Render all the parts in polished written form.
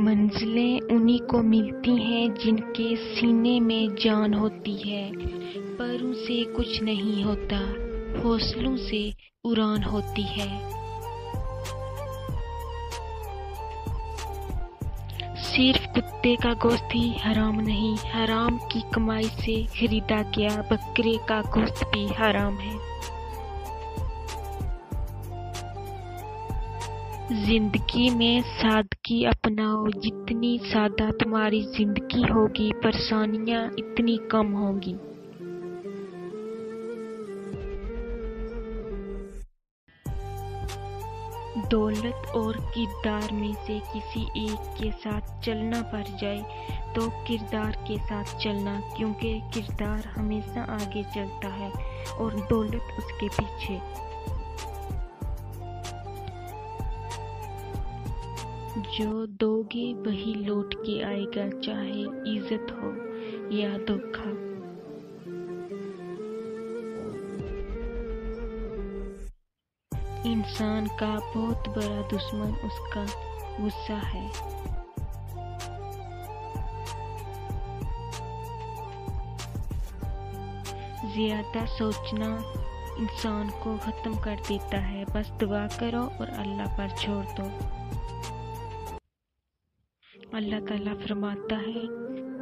منزلیں انہی کو ملتی ہیں جن کے سینے میں جان ہوتی ہے، پروں سے کچھ نہیں ہوتا، حوصلوں سے اڑان ہوتی ہے۔ صرف کتے کا گوشت ہی حرام نہیں، حرام کی کمائی سے خریدا گیا بکرے کا گوشت بھی حرام ہے۔ زندگی میں سادگی اپناؤ، جتنی سادہ تمہاری زندگی ہوگی پریشانیاں اتنی کم ہوں گی۔ دولت اور کردار میں سے کسی ایک کے ساتھ چلنا پڑ جائے تو کردار کے ساتھ چلنا، کیونکہ کردار ہمیشہ آگے چلتا ہے اور دولت اس کے پیچھے۔ جو دو گے وہی لوٹ کے آئے گا، چاہے عزت ہو یا دھوکہ۔ انسان کا بہت بڑا دشمن اس کا غصہ ہے۔ زیادہ سوچنا انسان کو ختم کر دیتا ہے، بس دعا کرو اور اللہ پر چھوڑ دو۔ اللہ تعالیٰ فرماتا ہے،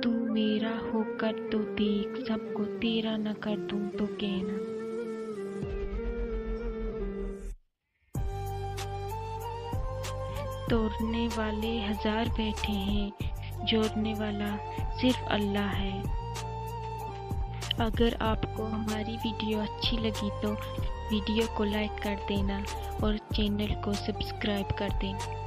تو میرا ہو کر تو دیکھ، سب کو تیرا نہ کر دوں تو کہنا۔ توڑنے والے ہزار بیٹھے ہیں، جوڑنے والا صرف اللہ ہے۔ اگر آپ کو ہماری ویڈیو اچھی لگی تو ویڈیو کو لائک کر دینا اور چینل کو سبسکرائب کر دینا۔